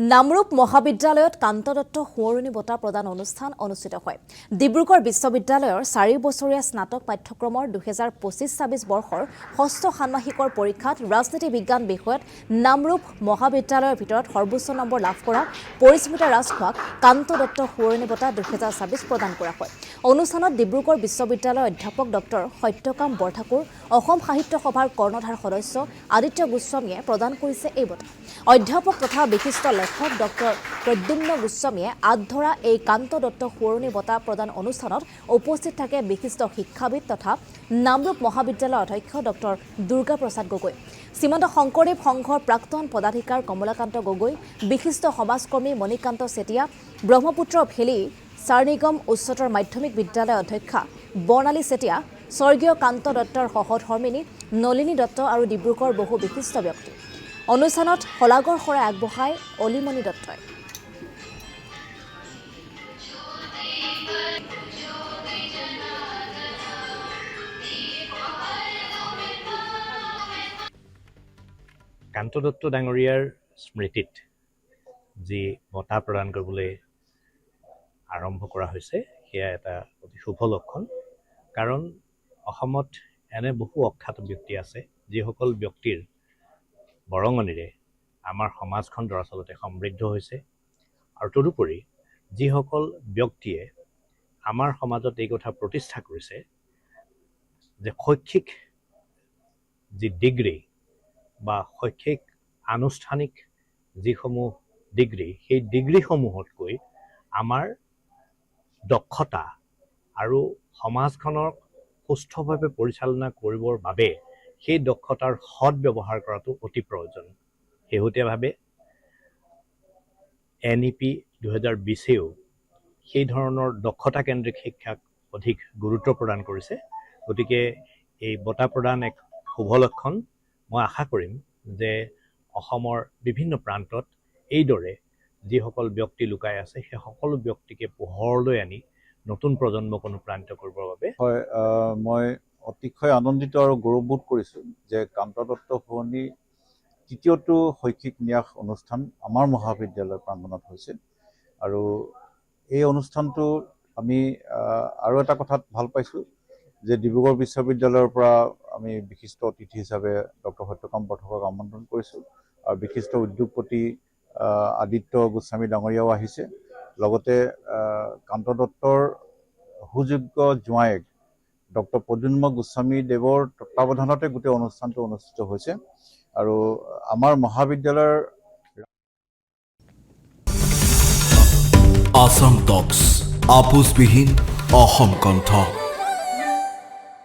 নামৰূপ মহাবিদ্যালয়ত কান্ত দত্ত সোঁৱৰণী বঁটা প্ৰদান অনুষ্ঠান অনুষ্ঠিত হয়। ডিব্ৰুগড় বিশ্ববিদ্যালয়ৰ 4 বছৰীয়া স্নাতক পাঠ্যক্ৰমৰ 2025-26 বৰ্ষৰ ষষ্ঠ ষান্মাসিকৰ পৰীক্ষাত ৰাজনীতি বিজ্ঞান বিষয়ত নামৰূপ মহাবিদ্যালয়ৰ ভিতৰত সৰ্বোচ্চ নম্বৰ লাভ কৰা পৰিস্মিতা ৰাজখোৱাক কান্ত দত্ত সোঁৱৰণী বঁটা 2026 প্ৰদান কৰা হয়। অনুষ্ঠানত ডিব্ৰুগড় বিশ্ববিদ্যালয়ৰ অধ্যাপক ডক্টৰ সত্যকাম বৰঠাকুৰ, অসম সাহিত্য সভাৰ কৰ্ণধাৰ সদস্য আদিত্য গোস্বামীয়ে প্ৰদান কৰিছে এই বঁটা। অধ্যাপক তথা বিশিষ্ট লেখক ডক্টৰ প্ৰদ্যুম্ন গোস্বামীয়ে আধৰা এই কান্ত দত্ত সোঁৱৰণী বঁটা প্ৰদান অনুষ্ঠানত উপস্থিত থাকে বিশিষ্ট শিক্ষাবিদ তথা নামৰূপ মহাবিদ্যালয়ৰ অধ্যক্ষ ডক্টৰ দুৰ্গা প্ৰসাদ গগৈ, শ্ৰীমন্ত শংকৰদেৱ সংঘৰ প্ৰাক্তন পদাধিকাৰ কমলাকান্ত গগৈ, বিশিষ্ট সমাজকৰ্মী মণিকান্ত চেতিয়া, ব্ৰহ্মপুত্ৰ ভেলী চাৰ নিগম উচ্চতৰ মাধ্যমিক বিদ্যালয়ৰ অধ্যক্ষা বৰ্ণালী চেতিয়া, স্বৰ্গীয় কান্ত দত্তৰ সহধৰ্মিনী নলিনী দত্ত আৰু ডিব্ৰুগড়ৰ বহু বিশিষ্ট ব্যক্তি। অনুষ্ঠানত শলাগৰ শৰাই আগবঢ়ায় অলিমণি দত্তই। কান্ত দত্ত ডাঙৰীয়াৰ স্মৃতিত যি বঁটা প্ৰদান কৰিবলৈ আৰম্ভ কৰা হৈছে সেয়া এটা অতি শুভ লক্ষণ। কাৰণ অসমত এনে বহু অখ্যাত ব্যক্তি আছে যিসকল ব্যক্তিৰ বৰঙণিৰে আমাৰ সমাজখন দৰাচলতে সমৃদ্ধ হৈছে। আৰু তদুপৰি যিসকল ব্যক্তিয়ে আমাৰ সমাজত এই কথা প্ৰতিষ্ঠা কৰিছে যে শৈক্ষিক যি ডিগ্ৰী বা শৈক্ষিক আনুষ্ঠানিক যিসমূহ ডিগ্ৰী, সেই ডিগ্ৰীসমূহতকৈ আমাৰ দক্ষতা আৰু সমাজখনক সুস্থভাৱে পৰিচালনা কৰিবৰ বাবে সেই দক্ষতাৰ সৎ ব্যৱহাৰ কৰাটো অতি প্ৰয়োজন। শেহতীয়াভাৱে NEP 2020ও সেই ধৰণৰ দক্ষতা কেন্দ্ৰিক শিক্ষাক অধিক গুৰুত্ব প্ৰদান কৰিছে। গতিকে এই বঁটা প্ৰদান এক শুভ লক্ষণ। মই আশা কৰিম যে অসমৰ বিভিন্ন প্ৰান্তত এইদৰে যিসকল ব্যক্তি লুকাই আছে সেই সকলো ব্যক্তিকে পোহৰলৈ আনি নতুন প্ৰজন্মক অনুপ্ৰাণিত কৰিবৰ বাবে মই অতিশয় আনন্দিত আৰু গৌৰৱবোধ কৰিছোঁ যে কান্ত দত্ত সোঁৱৰণী তৃতীয়টো শৈক্ষিক ন্যাস অনুষ্ঠান আমাৰ মহাবিদ্যালয় প্ৰাংগণত হৈছে। আৰু এই অনুষ্ঠানটো আমি আৰু এটা কথাত ভাল পাইছোঁ যে ডিব্ৰুগড় বিশ্ববিদ্যালয়ৰ পৰা আমি বিশিষ্ট অতিথি হিচাপে ডক্টৰ সত্যকাম বৰঠাকুৰক আমন্ত্ৰণ কৰিছোঁ আৰু বিশিষ্ট উদ্যোগপতি আদিত্য গোস্বামী ডাঙৰীয়াও আহিছে। লগতে কান্ত দত্তৰ সুযোগ্য জোঁৱায়েক ডক্টৰ প্ৰদ্যুম্ন গোস্বামী দেৱৰ তত্বাৱধানতে গোটেই অনুষ্ঠানটো অনুষ্ঠিত হৈছে। আৰু আমাৰ মহাবিদ্যালয়ৰ আসাম টক্স আপোচবিহীন অসম কণ্ঠ।